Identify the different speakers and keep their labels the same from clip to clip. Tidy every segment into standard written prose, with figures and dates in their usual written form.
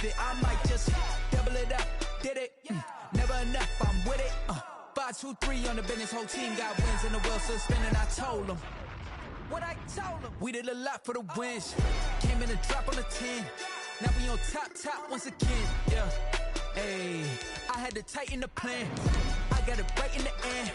Speaker 1: with it. I might just double it up, did it? Never enough, I'm with it. 5, 2, 3 on the business, whole team got wins and the wheels still spinning. I told them what I told them. We did a lot for the wins. Came in and drop on the 10. Now we on top once again. Yeah, hey, I had to tighten the plan. I got it right in the end.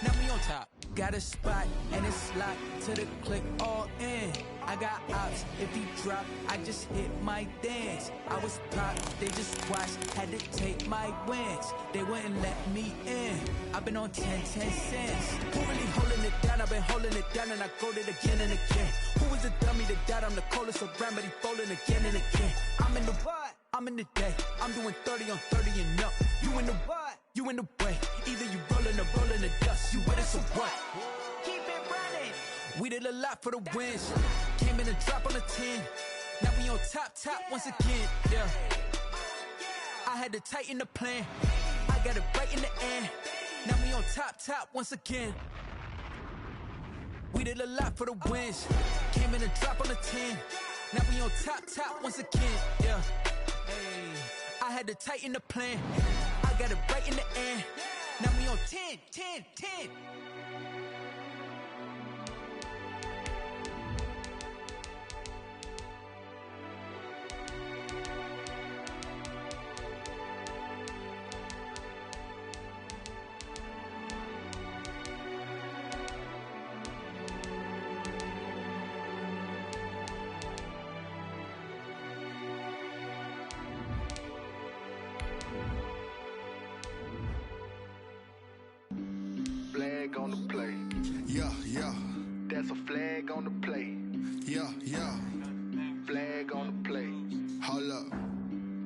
Speaker 1: Now we on top. Got a spot and it's locked to the click all in. I got ops, if he drop, I just hit my dance. I was popped, they just watched, had to take my wins. They wouldn't let me in. I've been on 10 cents. Who really holding it down? I've been holding it down and I go it again and again. Who is the dummy that doubt I'm the coldest around, but he folding again and again. I'm in the what? I'm in the day. I'm doing 30 on 30 and up. You in the what? You in the way. Either you rolling or rolling the dust. You with us or what? Keep it running. We did a lot for the wins. Came in and drop on the 10. Now we on top once again. Yeah. I had to tighten the plan. I got it right in the end. Now we on top once again. We did a lot for the wins. Came in and drop on the 10. Now we on top once again. Yeah. Hey, I had to tighten the plan. I got it right in the end. Now we on 10.
Speaker 2: Flag on the play. Yeah. That's a flag on the play. Yeah. Flag on the play. Hold up.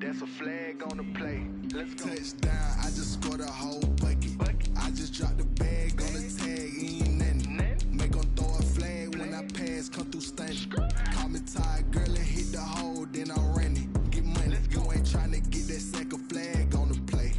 Speaker 2: That's a flag on the play. Let's go. Touchdown, I just scored a whole bucket. I just dropped the bag on the tag, ain't nothing. Make 'em throw a flag when I pass, come through stunning. Call me tired, girl, and hit the hole, then I'm running. Get money, you ain't tryna get that second flag on the play.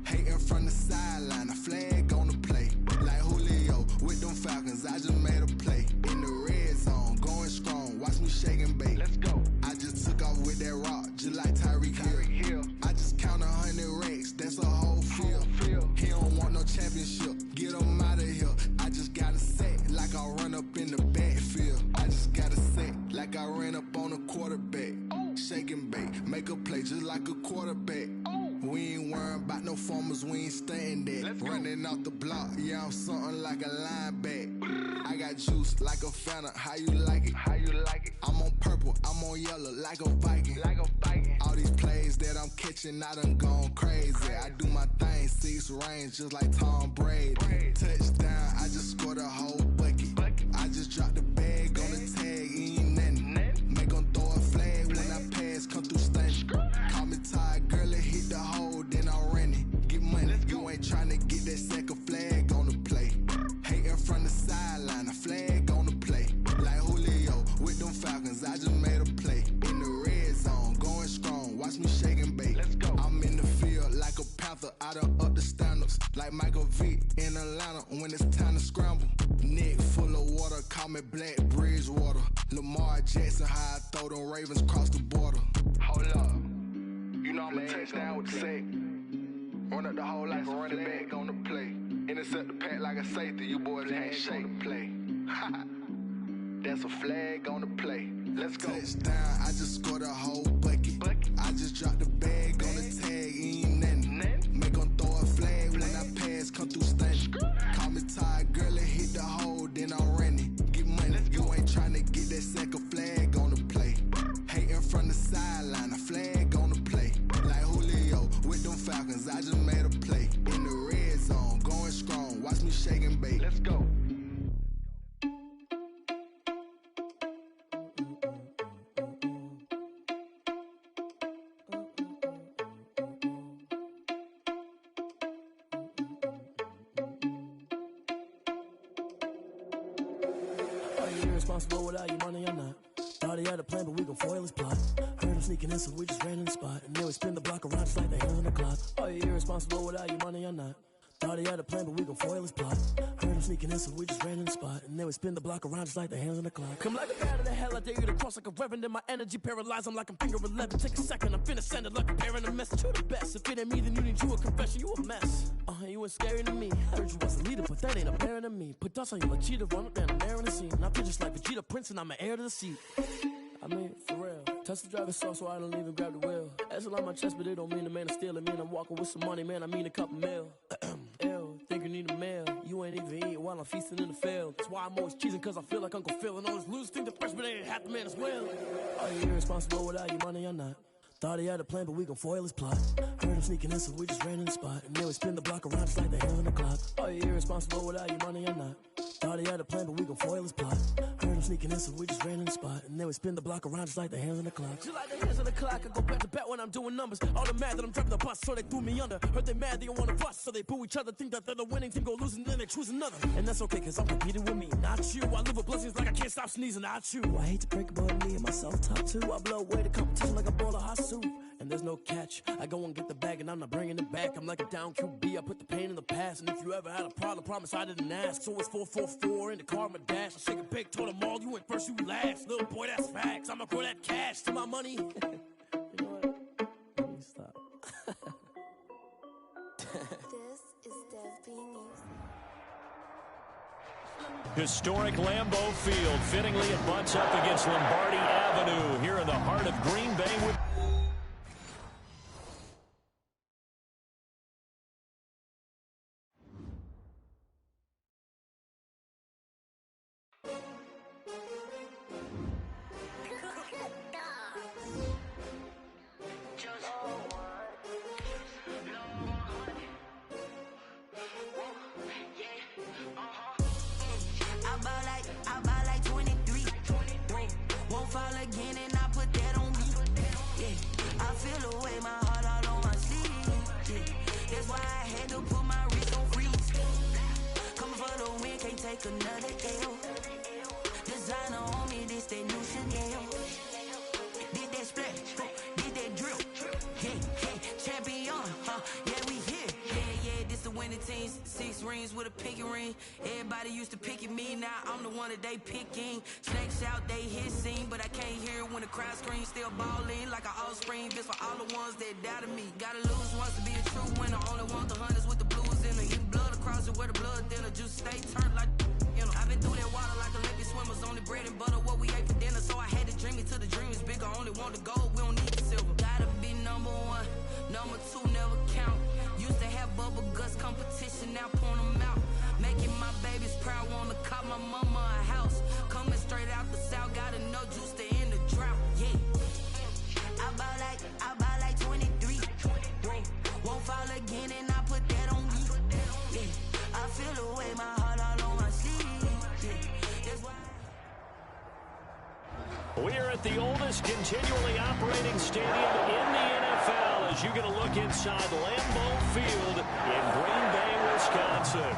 Speaker 2: Hating from the sideline, a flag on the play. Like Julio with them Falcons, I just made a play. In the red zone, going strong, watch me shake and bake. Let's go. I just took off with that rock, just like Tyreek Hill. I just count 100 racks, that's a whole field. He don't want no championship, get him out of here. I just got a set, like I run up in the backfield. I just got a set, like I ran up on a quarterback. Shake and bake, make a play just like a quarterback. We ain't worrying about no formers, we ain't staying there. Running off the block, yeah, I'm something like a linebacker. I got juice like a Fanta, how you like it? I'm on purple, I'm on yellow, like a Viking. All these plays that I'm catching, I done gone crazy. I do my thing, 6 range, just like Tom Brady. Touchdown, I just scored a whole bucket. I just dropped the bag on the tag, ain't nothing. Make 'em throw a flag when I pass, come through stunning. Call me tired, girl, and hit the hole, then I'm running. Get money, you ain't tryna get that second flag on the play. Hating from the sideline, a flag on the play. Like Julio with them Falcons, I just made a play. In the red zone, going strong, watch me shake and bake. Let's go. I'm in the field like a panther, I done up the standards. Like Michael Vick in Atlanta when it's time to scramble. Neck full of water, call me Black Bridgewater. Lamar Jackson, how I throw them Ravens cross the border. Hold up. You know I'm a touchdown with the sack. Run up the whole like a running back on the play. Intercept the pack like a safety, you boys can't shake the play. That's a flag on the play. Let's go. Touchdown, I just scored a whole bucket. I just dropped the bag on the tag, ain't nothing. Make 'em throw a flag when I pass, come through stunning. Call me tired, girl, and hit the hole, then I'm running. Get money, you ain't tryna get that second flag on the play. Hating from the sideline, a flag on the play. Like Julio with them Falcons, I just made a play. In the red zone, going strong, watch me shake and bake. Let's go.
Speaker 3: Are you irresponsible without your money or not? Thought he had a plan, but we gon' foil his plot. Heard him sneaking in, so we just ran in the spot. And then we spin the block around just like the hands on the clock. Are you irresponsible without your money or not? Thought he had a plan, but we gon' foil his plot. Heard him sneaking in, so we just ran in the spot. And then we spin the block around just like the hands on the clock. Come like a bat of the hell, I dare you to cross like a reverend. In my energy paralyzed, I'm like I'm finger 11. Take a second, I'm finna send it like a parent a message to the best. If it ain't me, then you need you a confession, you a mess. You ain't scary to me. Heard you was a leader, but that ain't apparent to me. Put dust on you like cheetah, run up down and air in the scene. I feel just like Vegeta Prince, and I'm an heir to the seat. I mean, for real. Touch the driver's soft so I don't even grab the wheel. That's on my chest, but it don't mean the man is stealing. Mean I'm walking with some money, man, I mean a couple mil. Ew, think you need a meal. You ain't even eating while I'm feasting in the field. That's why I'm always cheesing, cause I feel like Uncle Phil. And all those losers think the freshman ain't half the man as well. Are you irresponsible without your money or not? Thought he had a plan, but we gon' foil his plot. Heard him sneaking in, so we just ran in the spot. And then we spin the block around just like the hands on the clock. Are you irresponsible without your money or not? Thought he had a plan, but we gon' foil his plot. Heard him sneaking in, so we just ran in the spot. And then we spin the block around just like the hands on the clock. Just like the hands on the clock, I go back to back when I'm doing numbers. All the mad that I'm driving the bus, so they threw me under. Heard they mad, they don't wanna bust, so they boo each other. Think that they're the winning team, go losing, then they choose another. And that's okay, cause I'm competing with me, not you. I live with blessings like I can't stop sneezing, not you. I hate to break about me and my self-talk too. I blow away the competition like a bowl of hot soup. And there's no catch. I go and get the bag and I'm not bringing it back. I'm like a down QB, I put the pain in the past. And if you ever had a problem, promise I didn't ask. So it's 444 in the car, my dash. I shake a big, told them all, you went first, you last. Little boy, that's facts. I'ma grow that cash to my money. You know what? Let me stop.
Speaker 4: This is Dev B News.
Speaker 5: Historic Lambeau Field. Fittingly, it butts up against Lombardi Avenue here in the heart of Green Bay.
Speaker 6: I buy like 23. Won't fall again and I put that on me. Yeah, I feel away my heart all on my sleeve. Yeah, that's why I had to put my wrist on freeze. Coming for the win, can't take another L. Designer on me, this that new Chanel. Did that splash, did that drip. Yeah, champion, yeah, we here. Yeah, this the winning team. 6 rings with a pinky ring. Everybody used to pick at me, now I'm the one that they picking. Snakes out, they hit scene, but I can't hear it when the crowd screams. Still balling like an offspring. This for all the ones that doubted me. Gotta lose once to be a true winner. Only want the hunters with the blues in the eat blood across it where the blood dinner. Just stay turned like, you know. I've been through that water like Olympic swimmers. Only bread and butter, what we ate for dinner. So I had to dream it till the dream is bigger. Only want the gold, we don't need the silver. Gotta be number 1, number 2 never count. Used to have bubble guts competition, now point them out. Making my babies proud, wanna cop my mama a house. Coming straight out the south, gotta know juice to end the drought. Yeah, I buy like 23. Won't fall again and I put that on me. Yeah, I feel away my heart all on my sleeve. Yeah, that's why.
Speaker 5: We are at the oldest continually operating stadium in the NFL as you get a look inside Lambeau Field in Green Bay, Wisconsin.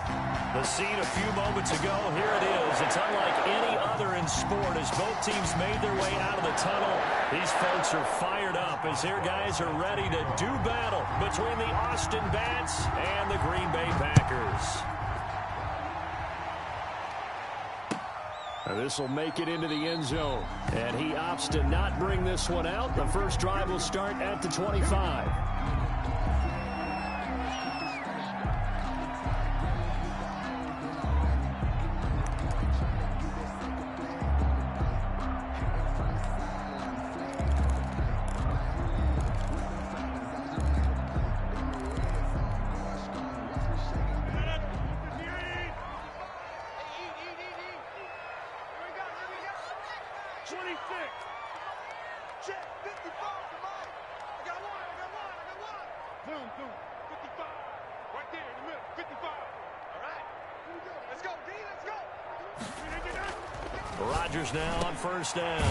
Speaker 5: The scene a few moments ago, here it is. It's unlike any other in sport as both teams made their way out of the tunnel. These folks are fired up as their guys are ready to do battle between the Austin Bats and the Green Bay Packers. This will make it into the end zone. And he opts to not bring this one out. The first drive will start at the 25. Rodgers now on first down.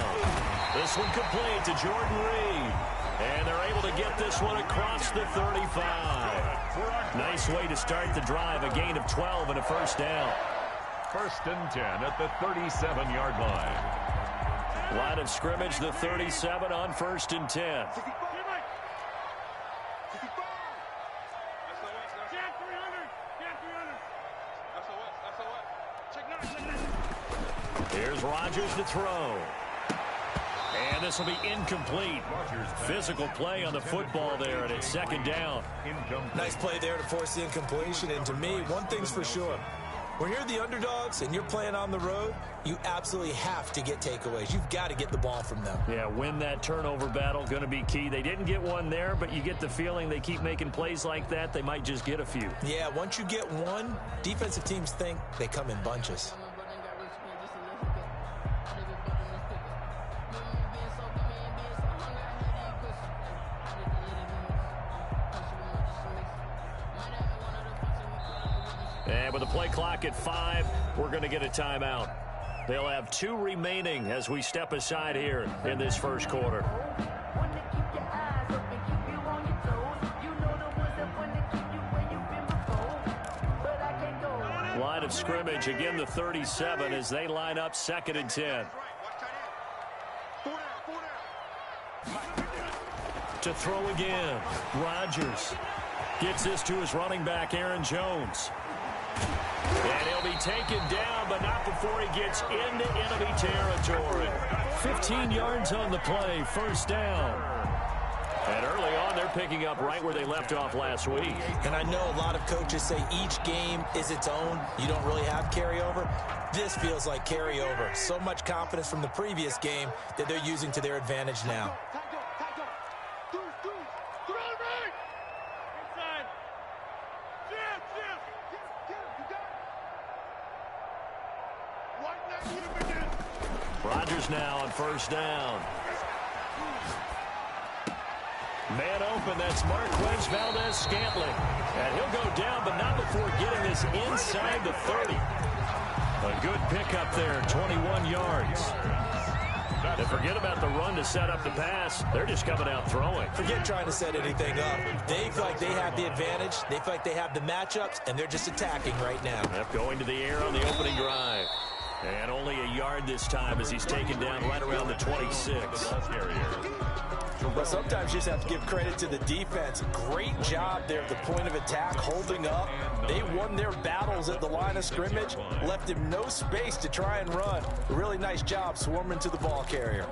Speaker 5: This one complete to Jordan Reed. And they're able to get this one across the 35. Nice way to start the drive. A gain of 12 and a first down.
Speaker 7: 1st and 10 at the 37-yard line.
Speaker 5: Line of scrimmage, the 37 on 1st and 10. Here's Rodgers to throw. And this will be incomplete. Physical play on the football there, and it's second down.
Speaker 8: Nice play there to force the incompletion. And to me, one thing's for sure. When you're the underdogs and you're playing on the road, you absolutely have to get takeaways. You've got to get the ball from them.
Speaker 5: Yeah, win that turnover battle, going to be key. They didn't get one there, but you get the feeling they keep making plays like that, they might just get a few.
Speaker 8: Yeah, once you get one, defensive teams think they come in bunches.
Speaker 5: And with the play clock at 5, we're going to get a timeout. They'll have 2 remaining as we step aside here in this first quarter. Line of scrimmage, again the 37 as they line up 2nd and 10. To throw again, Rodgers gets this to his running back, Aaron Jones. And he'll be taken down, but not before he gets into enemy territory. 15 yards on the play, first down. And early on, they're picking up right where they left off last week.
Speaker 8: And I know a lot of coaches say each game is its own. You don't really have carryover. This feels like carryover. So much confidence from the previous game that they're using to their advantage now.
Speaker 5: Rodgers now on first down. Man open, that's Marquez Valdez-Scantling. And he'll go down, but not before getting this inside the 30. A good pickup there, 21 yards. And forget about the run to set up the pass. They're just coming out throwing.
Speaker 8: Forget trying to set anything up. They feel like they have the advantage. They feel like they have the matchups, and they're just attacking right now.
Speaker 5: Yep, going to the air on the opening drive. And only a yard this time as he's taken down right around the 26.
Speaker 8: But sometimes you just have to give credit to the defense. Great job there at the point of attack, holding up. They won their battles at the line of scrimmage, left him no space to try and run. Really nice job swarming to the ball carrier.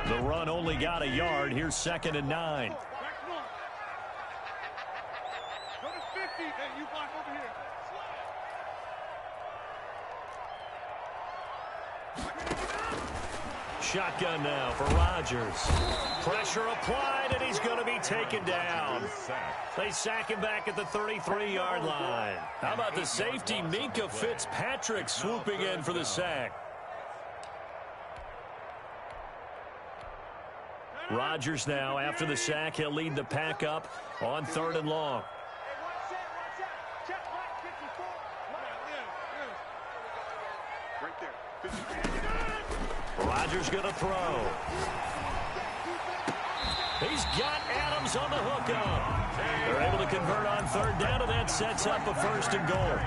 Speaker 5: The run only got a yard. Here's 2nd and 9. Shotgun now for Rodgers. Pressure applied, and he's going to be taken down. They sack him back at the 33-yard line. How about the safety, Minka Fitzpatrick, swooping in for the sack. Rodgers now, after the sack, he'll lead the pack up on 3rd and long. Rodgers going to throw. He's got Adams on the hookup. They're able to convert on 3rd down, and that sets up a 1st and goal.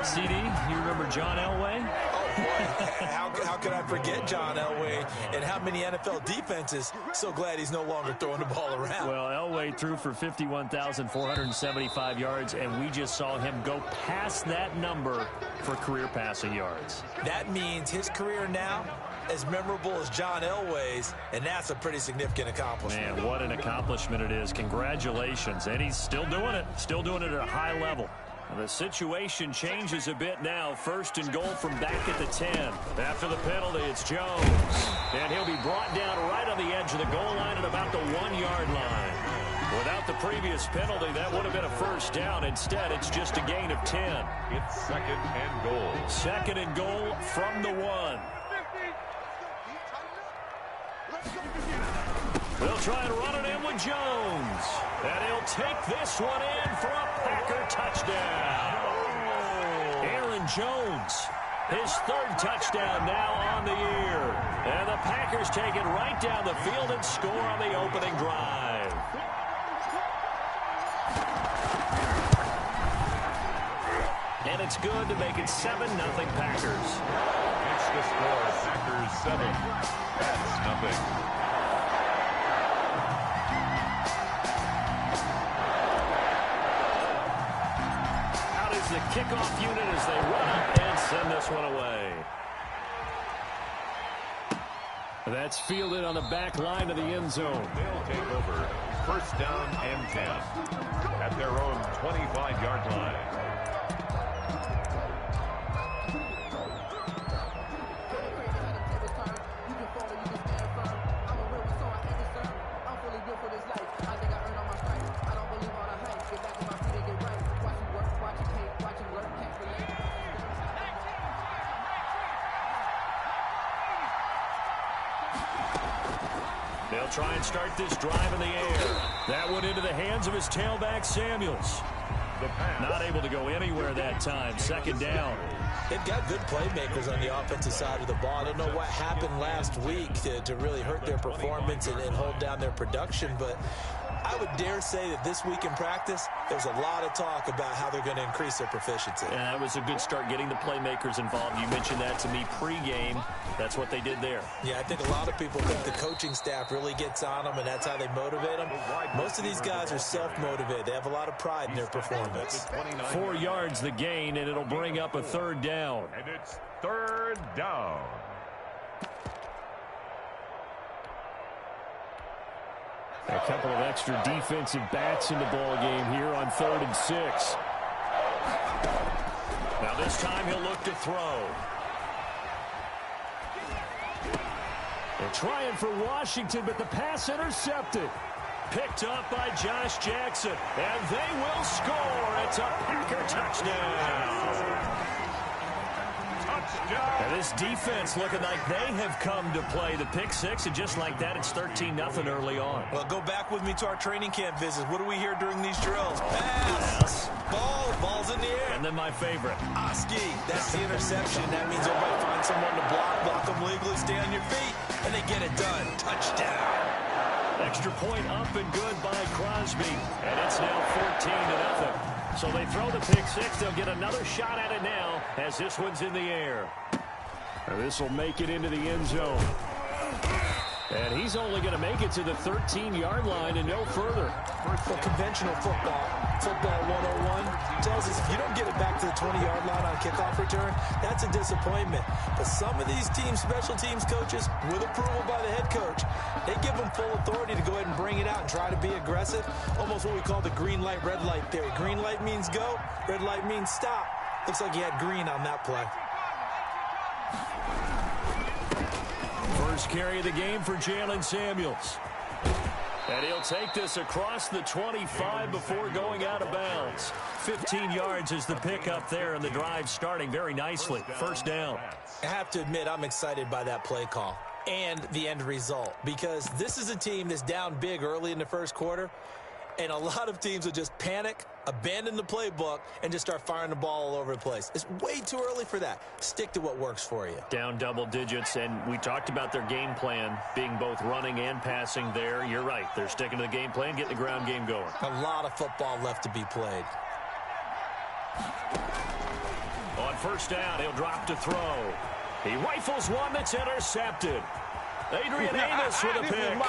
Speaker 5: CD, you remember John Elway?
Speaker 8: Oh, boy. How could I forget John Elway and how many NFL defenses? So glad he's no longer throwing the ball around.
Speaker 5: Well, Elway threw for 51,475 yards, and we just saw him go past that number for career passing yards.
Speaker 8: That means his career now as memorable as John Elway's, and that's a pretty significant accomplishment.
Speaker 5: Man, what an accomplishment it is. Congratulations. And he's still doing it at a high level. And the situation changes a bit now. 1st and goal from back at the 10. After the penalty, it's Jones. And he'll be brought down right on the edge of the goal line at about the 1-yard line. Without the previous penalty, that would have been a 1st down. Instead, it's just a gain of 10.
Speaker 7: It's 2nd and goal.
Speaker 5: 2nd and goal from the 1. They'll try and run it in with Jones. And he'll take this one in for a Packer touchdown. Aaron Jones, his 3rd touchdown now on the year. And the Packers take it right down the field and score on the opening drive. And it's good to make it 7-0 Packers.
Speaker 7: It's the score. Packers 7. That's nothing.
Speaker 5: The kickoff unit as they run up and send this one away. That's fielded on the back line of the end zone.
Speaker 7: They'll take over. First down and 10 at their own 25-yard line.
Speaker 5: They'll try and start this drive in the air. That went into the hands of his tailback, Samuels. Not able to go anywhere that time. Second down.
Speaker 8: They've got good playmakers on the offensive side of the ball. I don't know what happened last week to really hurt their performance and hold down their production, but I would dare say that this week in practice, there's a lot of talk about how they're going to increase their proficiency.
Speaker 5: And that was a good start getting the playmakers involved. You mentioned that to me pregame. That's what they did there.
Speaker 8: Yeah, I think a lot of people think the coaching staff really gets on them, and that's how they motivate them. Most of these guys are self-motivated. They have a lot of pride in their performance.
Speaker 5: 4 yards the gain, and it'll bring up a third down.
Speaker 7: And it's third down.
Speaker 5: A couple of extra defensive backs in the ball game here on 3rd and 6. Now this time he'll look to throw. They're trying for Washington, but the pass intercepted. Picked up by Josh Jackson, and they will score. It's a Packer touchdown. And this defense looking like they have come to play the pick six, and just like that, it's 13-0 early on.
Speaker 8: Well, go back with me to our training camp visits. What do we hear during these drills? Pass, ball's in the air.
Speaker 5: And then my favorite.
Speaker 8: Oski, that's the interception. That means everybody find someone to block them legally, stay on your feet, and they get it done. Touchdown.
Speaker 5: Extra point up and good by Crosby, and it's now 14-0. So they throw the pick six. They'll get another shot at it now as this one's in the air. This will make it into the end zone. And he's only going to make it to the 13-yard line and no further.
Speaker 8: Well, conventional football 101, tells us if you don't get it back to the 20-yard line on kickoff return, that's a disappointment. But some of these teams, special teams coaches, with approval by the head coach, they give them full authority to go ahead and bring it out and try to be aggressive. Almost what we call the green light, red light theory. Green light means go, red light means stop. Looks like he had green on that play.
Speaker 5: First carry of the game for Jalen Samuels. And he'll take this across the 25 before going out of bounds. 15 yards is the pickup there, and the drive starting very nicely. First down.
Speaker 8: I have to admit, I'm excited by that play call and the end result, because this is a team that's down big early in the first quarter, and a lot of teams will just panic, abandon the playbook, and just start firing the ball all over the place. It's way too early for that. Stick to what works for you.
Speaker 5: Down double digits, and we talked about their game plan being both running and passing there. You're right. They're sticking to the game plan, getting the ground game going.
Speaker 8: A lot of football left to be played.
Speaker 5: On first down, he'll drop to throw. He rifles one that's intercepted. Adrian Amos with a pick. And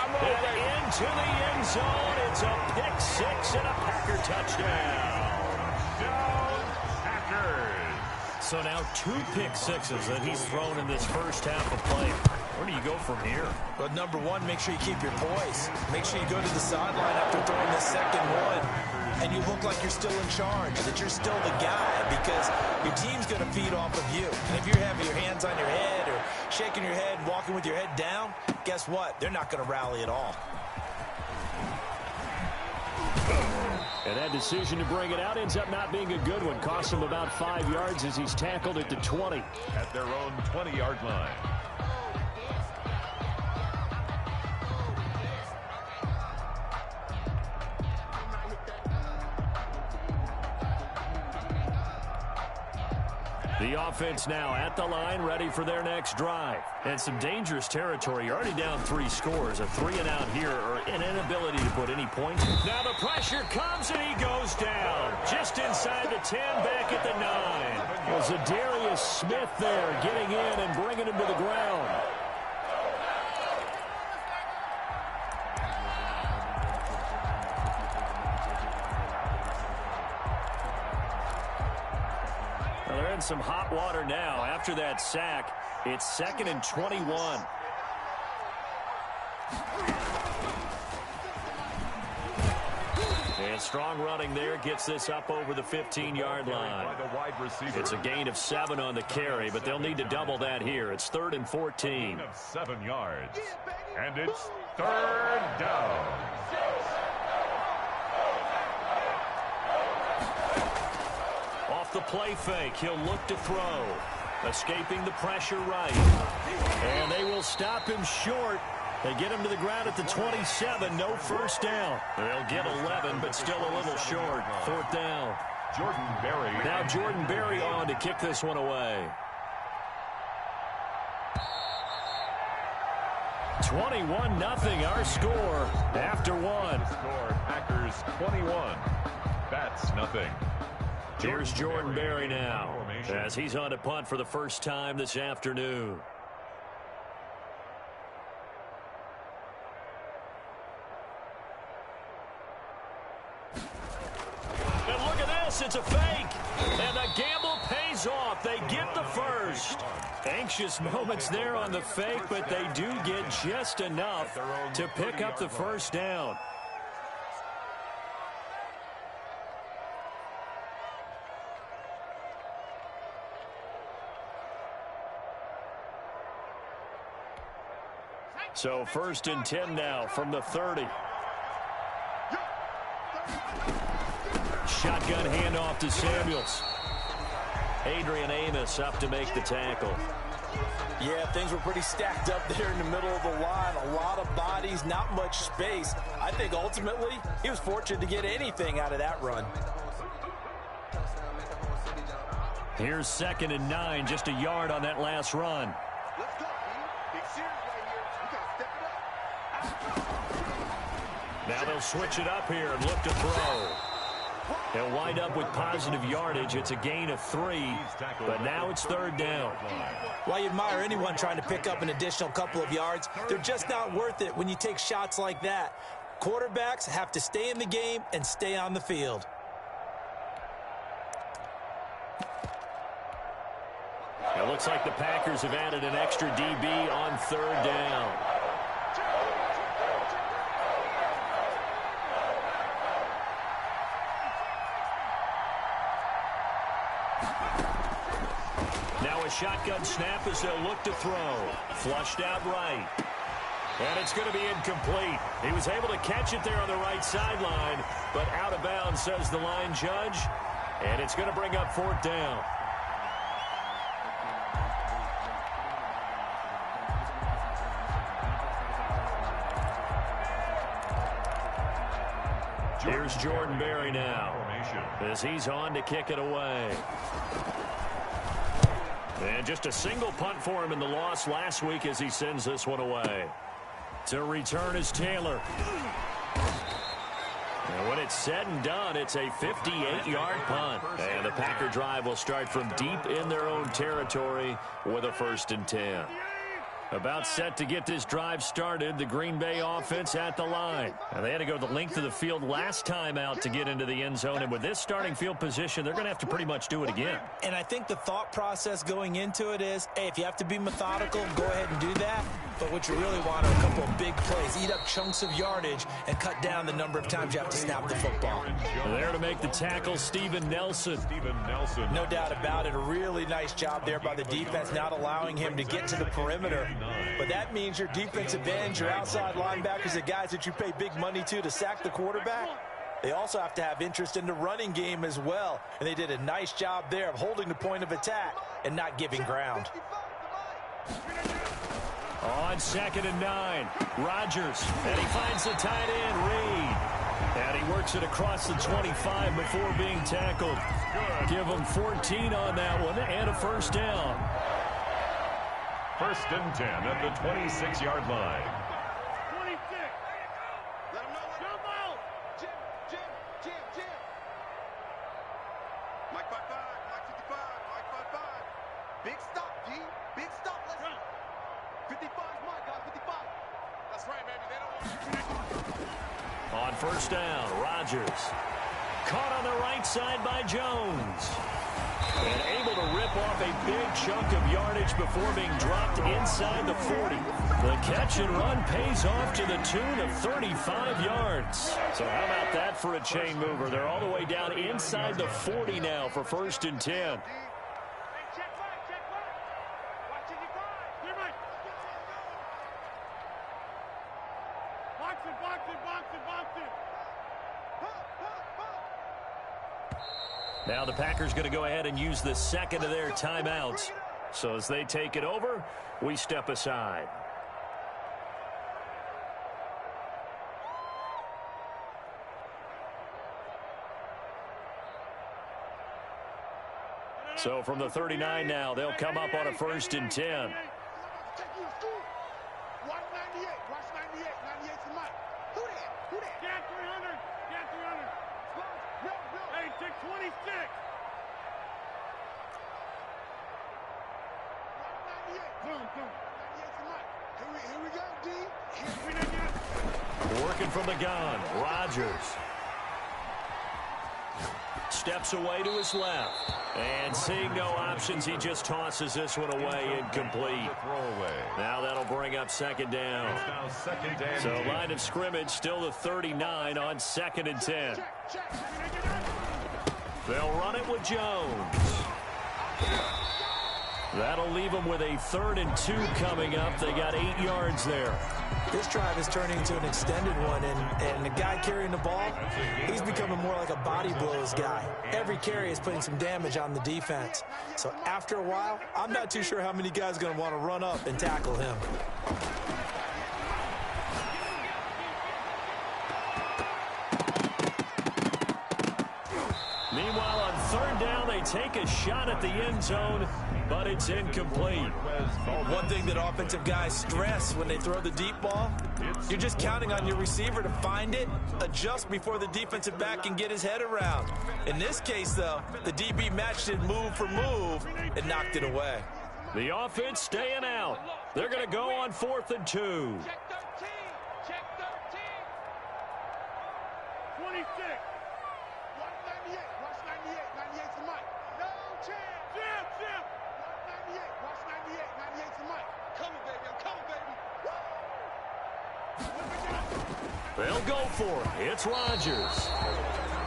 Speaker 5: into the end zone. It's a pick six and a Packer touchdown. Packers. So now 2 pick sixes that he's thrown in this first half of play. Where do you go from here?
Speaker 8: Well, number one, make sure you keep your poise. Make sure you go to the sideline after throwing the second one, and you look like you're still in charge, that you're still the guy, because your team's going to feed off of you. And if you're having your hands on your head or shaking your head and walking with your head down, guess what? They're not going to rally at all.
Speaker 5: And that decision to bring it out ends up not being a good one. Costs him about 5 yards as he's tackled at the 20.
Speaker 7: At their own 20-yard line.
Speaker 5: The offense now at the line, ready for their next drive. And some dangerous territory. You're already down 3 scores. A 3-and-out here, or an inability to put any points. Now the pressure comes, and he goes down. Just inside the 10, back at the 9. Was Zadarius Smith there getting in and bringing him to the ground. in some hot water now. After that sack, it's 2nd and 21. And strong running there gets this up over the 15-yard line. It's a gain of 7 on the carry, but they'll need to double that here. It's 3rd and 14.
Speaker 7: 7 yards. And it's 3rd down.
Speaker 5: Off the play fake, he'll look to throw. Escaping the pressure right. And they will stop him short. They get him to the ground at the 27. No first down. They'll get 11, but still a little short. 4th down.
Speaker 7: Jordan Berry.
Speaker 5: Now Jordan Berry on to kick this one away. 21-0 our score after one.
Speaker 7: Score Packers 21. That's nothing.
Speaker 5: Here's Jordan Berry now as he's on to punt for the first time this afternoon. And look at this, it's a fake. And the gamble pays off. They get the first. Anxious moments there on the fake, but they do get just enough to pick up the first down. So 1st and 10 now from the 30. Shotgun handoff to Samuels. Adrian Amos up to make the tackle.
Speaker 8: Yeah, things were pretty stacked up there in the middle of the line. A lot of bodies, not much space. I think ultimately he was fortunate to get anything out of that run.
Speaker 5: Here's 2nd and 9, just a yard on that last run. Now they'll switch it up here and look to throw. They'll wind up with positive yardage. It's a gain of 3, but now it's 3rd down.
Speaker 8: While you admire anyone trying to pick up an additional couple of yards, they're just not worth it when you take shots like that. Quarterbacks have to stay in the game and stay on the field.
Speaker 5: It looks like the Packers have added an extra DB on 3rd down. Now a shotgun snap as they'll look to throw. Flushed out right. And it's going to be incomplete. He was able to catch it there on the right sideline, but out of bounds, says the line judge. And it's going to bring up 4th down. Here's Jordan Berry now as he's on to kick it away. And just a single punt for him in the loss last week as he sends this one away. To return is Taylor. And when it's said and done, it's a 58-yard punt. And the Packer drive will start from deep in their own territory with a 1st and 10. About set to get this drive started, the Green Bay offense at the line. And they had to go the length of the field last time out to get into the end zone. And with this starting field position, they're going to have to pretty much do it again.
Speaker 8: And I think the thought process going into it is, hey, if you have to be methodical, go ahead and do that. But what you really want are a couple of big plays. Eat up chunks of yardage and cut down the number of times you have to snap the football.
Speaker 5: There to make the tackle, Steven Nelson.
Speaker 8: No doubt about it. A really nice job there by the defense, not allowing him to get to the perimeter. But that means your defensive ends, your outside linebackers, the guys that you pay big money to sack the quarterback, they also have to have interest in the running game as well. And they did a nice job there of holding the point of attack and not giving ground.
Speaker 5: On 2nd and 9, Rodgers, and he finds the tight end, Reed. And he works it across the 25 before being tackled. Give him 14 on that one and a 1st down.
Speaker 7: 1st and 10 at the 26-yard line.
Speaker 2: 26. Let him know what jump out. Jim. Mike 55, Mike 55, Mike 55. Big stop, G. Big stop. Let's run. 55 is mine, guys. 55. That's right, baby. They don't want you.
Speaker 5: On 1st down, Rodgers. Caught on the right side by Jones. And able to rip off a big chunk of yardage before being dropped inside the 40. The catch and run pays off to the tune of 35 yards. So how about that for a chain mover? They're all the way down inside the 40 now for 1st and 10. Now the Packers going to go ahead and use the second of their timeouts. So as they take it over, we step aside. So from the 39 now, they'll come up on a 1st and 10. Working from the gun, Rodgers. Steps away to his left. And seeing no options, he just tosses this one away, incomplete. Now that'll bring up 2nd down. So line of scrimmage still the 39 on 2nd and 10. They'll run it with Jones. That'll leave them with a 3rd and 2 coming up. They got 8 yards there.
Speaker 8: This drive is turning into an extended one, and the guy carrying the ball, he's becoming more like a body blows guy. Every carry is putting some damage on the defense. So after a while, I'm not too sure how many guys are going to want to run up and tackle him.
Speaker 5: Meanwhile, on 3rd down, they take a shot at the end zone, but it's incomplete.
Speaker 8: One thing that offensive guys stress when they throw the deep ball, you're just counting on your receiver to find it, adjust before the defensive back can get his head around. In this case, though, the DB matched it move for move and knocked it away.
Speaker 5: The offense staying out. They're going to go on 4th and 2.
Speaker 9: Check 13. Check 13. 26. 198. Watch 98. 98 to Mike. No chance. Jim. 198. Watch 98. 98 to Mike. Coming, baby. I'm coming, baby.
Speaker 5: They'll go for it. It's Rodgers.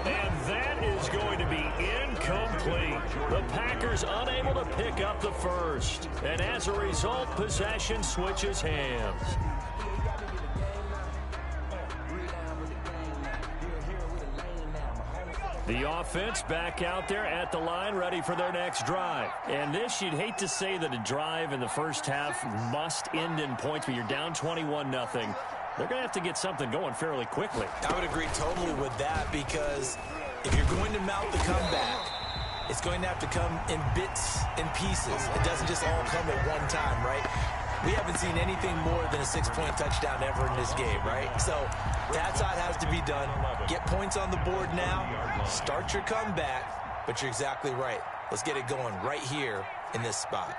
Speaker 5: And that is going to be incomplete. The Packers unable to pick up the first. And as a result, possession switches hands. The offense back out there at the line, ready for their next drive. And this, you'd hate to say that a drive in the first half must end in points, but you're down 21-0. They're going to have to get something going fairly quickly.
Speaker 8: I would agree totally with that, because if you're going to mount the comeback, it's going to have to come in bits and pieces. It doesn't just all come at one time, right? We haven't seen anything more than a 6-point touchdown ever in this game, right? So that's how it has to be done. Get points on the board now. Start your comeback. But you're exactly right. Let's get it going right here in this spot.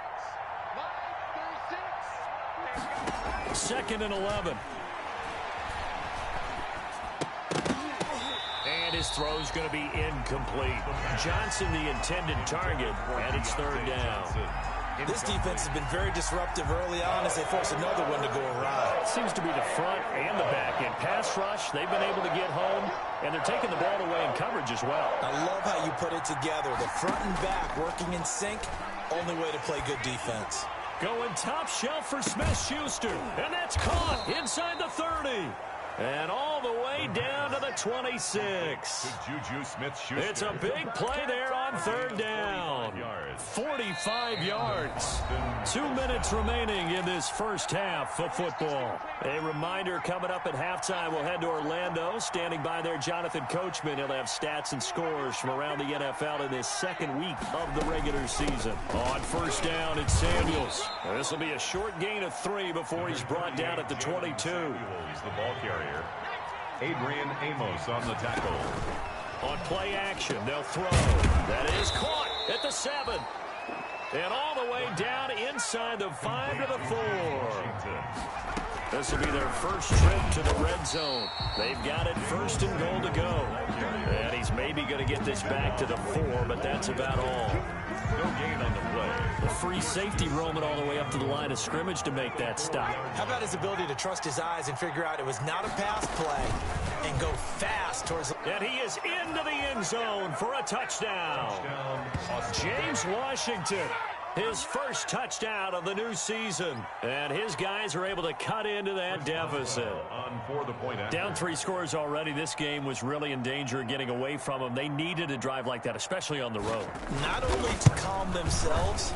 Speaker 5: 2nd and 11. And his throw's going to be incomplete. Johnson, the intended target, and it's 3rd down.
Speaker 8: This defense has been very disruptive early on as they force another one to go awry.
Speaker 5: Seems to be the front and the back end. Pass rush, they've been able to get home, and they're taking the ball away in coverage as well.
Speaker 8: I love how you put it together. The front and back working in sync, only way to play good defense.
Speaker 5: Going top shelf for Smith-Schuster, and that's caught inside the 30. And all the way down to the 26.
Speaker 7: Juju Smith-Schuster.
Speaker 5: It's a big play there on 3rd down. 45 yards. 2 minutes remaining in this first half of football. A reminder, coming up at halftime, we'll head to Orlando. Standing by there, Jonathan Coachman. He'll have stats and scores from around the NFL in this 2nd week of the regular season. On 1st down, it's Samuels. This will be a short gain of 3 before he's brought down at the 22.
Speaker 7: He's the ball carrier. Adrian Amos on the tackle.
Speaker 5: On play action, they'll throw. That is caught at the 7. And all the way down inside the 5 to the 4. This will be their first trip to the red zone. They've got it 1st and goal to go. And he's maybe going to get this back to the 4, but that's about all.
Speaker 7: No gain on the play.
Speaker 5: The free safety roaming all the way up to the line of scrimmage to make that stop.
Speaker 8: How about his ability to trust his eyes and figure out it was not a pass play and go fast towards the...
Speaker 5: And he is into the end zone for a touchdown. James Washington, his first touchdown of the new season. And his guys are able to cut into that deficit. Down 3 scores already. This game was really in danger of getting away from them. They needed a drive like that, especially on the road.
Speaker 8: Not only to calm themselves,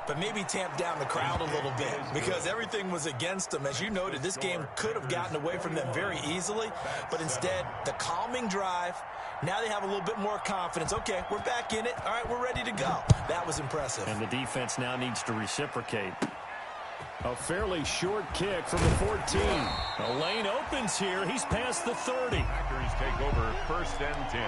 Speaker 8: but maybe tamp down the crowd a little bit because everything was against them. As you noted, this game could have gotten away from them very easily, but instead, the calming drive, now they have a little bit more confidence. Okay, we're back in it. All right, we're ready to go. That was impressive.
Speaker 5: And the defense now needs to reciprocate. A fairly short kick from the 14. A lane opens here. He's past the 30.
Speaker 7: Packers take over 1st and 10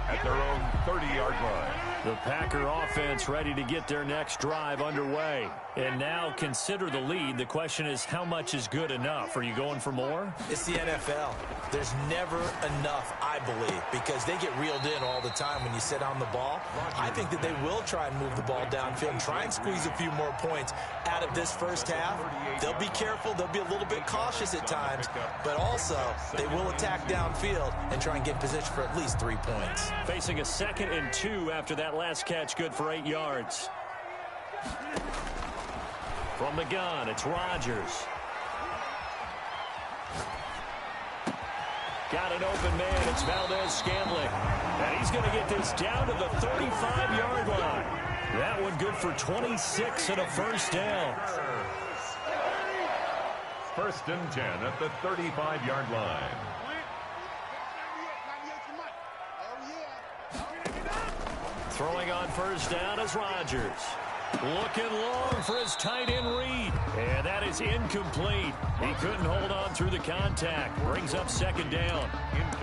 Speaker 7: at their own 30-yard line.
Speaker 5: The Packer offense ready to get their next drive underway. And now consider the lead. The question is, how much is good enough? Are you going for more?
Speaker 8: It's the NFL. There's never enough, I believe, because they get reeled in all the time when you sit on the ball. I think that they will try and move the ball downfield and try and squeeze a few more points out of this first half. They'll be careful. They'll be a little bit cautious at times, but also they will attack downfield and try and get in position for at least 3 points.
Speaker 5: Facing a 2nd and 2 after that last catch, good for 8 yards. From the gun, it's Rodgers. Got an open man. It's Valdez-Scantling. And he's going to get this down to the 35-yard line. That one good for 26 and a first down.
Speaker 7: 1st and 10 at the 35-yard line.
Speaker 5: Throwing on first down is Rodgers. Looking long for his tight end read. And that is incomplete. He couldn't hold on through the contact. Brings up 2nd down.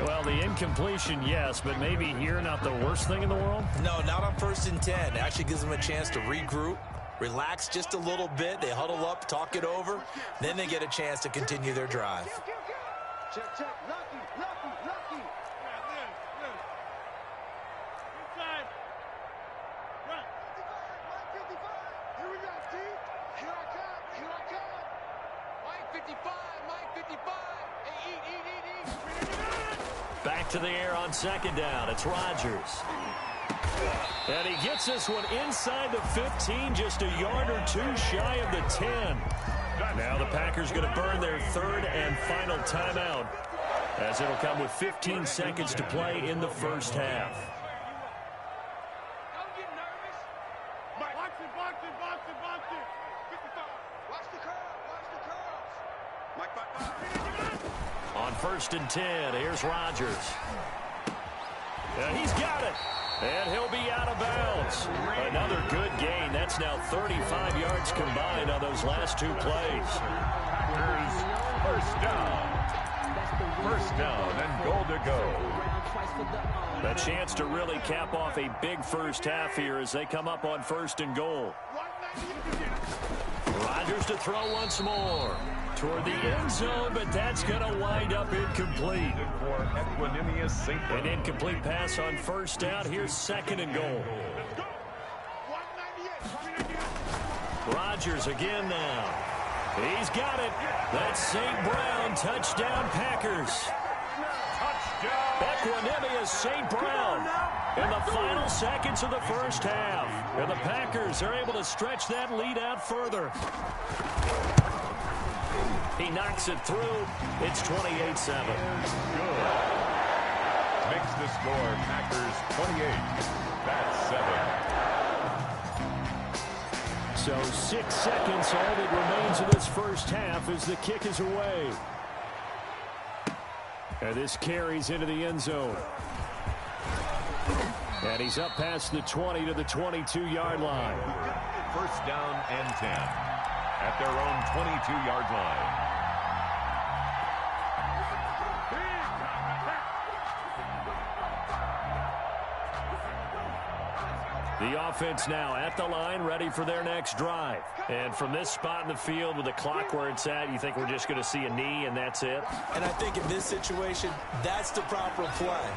Speaker 5: Well, the incompletion, yes, but maybe here not the worst thing in the world?
Speaker 8: No, not on 1st and 10. It actually gives them a chance to regroup, relax just a little bit. They huddle up, talk it over. Then they get a chance to continue their drive.
Speaker 9: Check, check. Lucky, lucky, lucky. Inside. Run. 55. Here we go, T. Here I come. Here I come. Mike 55. Mike 55. Hey, eat.
Speaker 5: Back to the air on 2nd down. It's Rodgers. And he gets this one inside the 15, just a yard or 2 shy of the 10. Now the Packers going to burn their 3rd and final timeout, as it'll come with 15 seconds to play in the first half.
Speaker 9: Don't get nervous. Mike, box it, box it, box it, box it. 55. Watch the curl. Watch the curls. Mike, 55.
Speaker 5: On 1st and 10, here's Rodgers. And he's got it. And he'll be out of bounds. Another good gain. That's now 35 yards combined on those last 2 plays.
Speaker 7: Packers, 1st down. 1st down and goal to go.
Speaker 5: A chance to really cap off a big first half here as they come up on 1st and goal. Rodgers to throw once more toward the end zone, but that's going to wind up incomplete. An incomplete pass on 1st down. Here's 2nd and goal. Rodgers again now. He's got it. That's St. Brown. Touchdown, Packers. Equanimous St. Brown in the final seconds of the first half. And the Packers are able to stretch that lead out further. He knocks it through. It's 28-7.
Speaker 7: Makes the score Packers 28. That's 7.
Speaker 5: So 6 seconds, all that remains of this first half as the kick is away. And this carries into the end zone. And he's up past the 20 to the 22-yard line.
Speaker 7: 1st down and 10 at their own 22-yard line.
Speaker 5: The offense now at the line, ready for their next drive. And from this spot in the field with the clock where it's at, you think we're just going to see a knee and that's it?
Speaker 8: And I think in this situation, that's the proper play.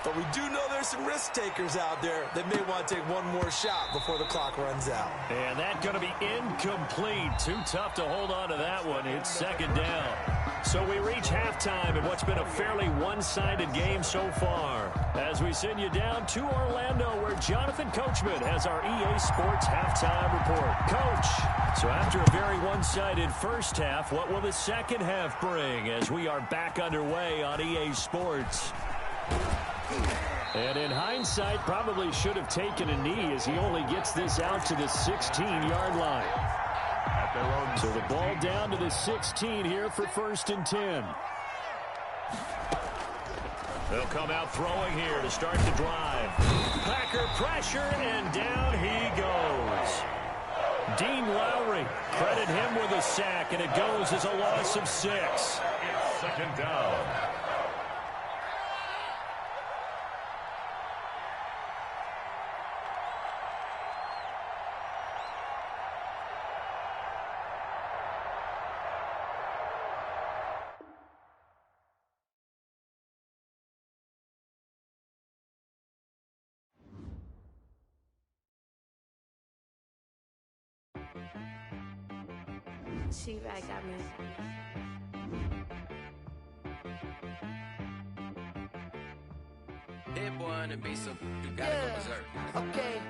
Speaker 8: But we do know there's some risk takers out there that may want to take one more shot before the clock runs out.
Speaker 5: And that's going to be incomplete. Too tough to hold on to that one. It's second down. So we reach halftime in what's been a fairly one-sided game so far. As we send you down to Orlando, where Jonathan Coachman has our EA Sports halftime report. Coach, so after a very one-sided first half, what will the second half bring as we are back underway on EA Sports? And in hindsight, probably should have taken a knee as he only gets this out to the 16-yard line. So the ball down to the 16 here for 1st and 10. They'll come out throwing here to start the drive. Packer pressure, and down he goes. Dean Lowry, credit him with a sack, and it goes as a loss of 6.
Speaker 7: It's second down.
Speaker 4: She-Rag got me.
Speaker 10: That boy on the beat, so you gotta go berserk.
Speaker 6: Okay.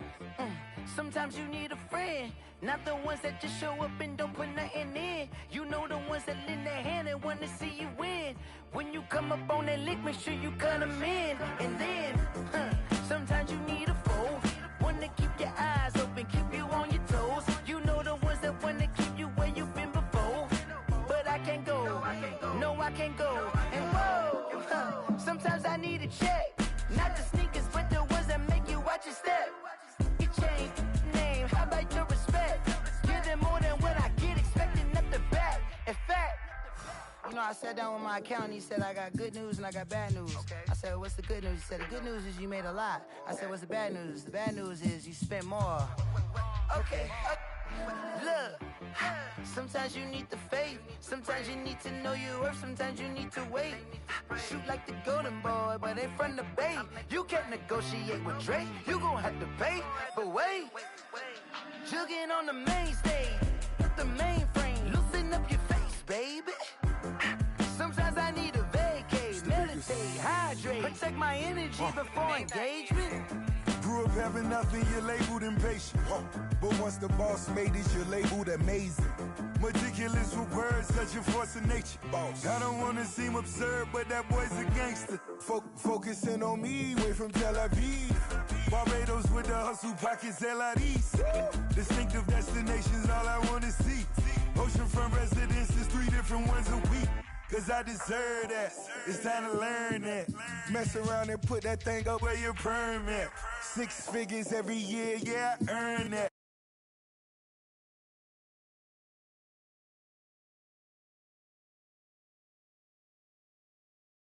Speaker 6: Sometimes you need a friend, not the ones that just show up and don't put nothing in. You know the ones that lend their hand and want to see you win. When you come up on that lick, make sure you cut them in. And then, sometimes you need a foe, one to keep your eyes open, keep you on your toes. You know the ones that want to keep you where you've been before. But I can't go, no I can't go. And whoa, sometimes I need a check. Not the sneakers, but the ones that make you watch your step. You change name, how about your respect? Give them more than what I get, expecting at the back. In fact, you know, I sat down with my accountant. He said, I got good news and I got bad news. Okay. I said, what's the good news? He said, the good news is you made a lot. I said, what's the bad news? The bad news is you spent more. Okay. Look, sometimes you need the faith. Sometimes you need to know your worth. Sometimes you need to wait. Shoot like the golden boy, but they from the bay. You can't negotiate with Drake. You gon' have to pay. But wait, jugging on the main stage, the mainframe. Loosen up your face, baby. Sometimes I need a vacate, meditate, hydrate, protect my energy before engagement.
Speaker 11: Grew up having nothing, you're labeled impatient. But once the boss made it, you're labeled amazing. Meticulous with words, such a force of nature. I don't want to seem absurd, but that boy's a gangster. Focusing on me, way from Tel Aviv. Barbados with the hustle pockets, LIDs. Distinctive destinations, all I want to see. Oceanfront residences, 3 different ones a week. Cause I deserve that, it's time to learn that. Mess around and put that thing up where your permit. 6 figures every year, yeah, I earn that.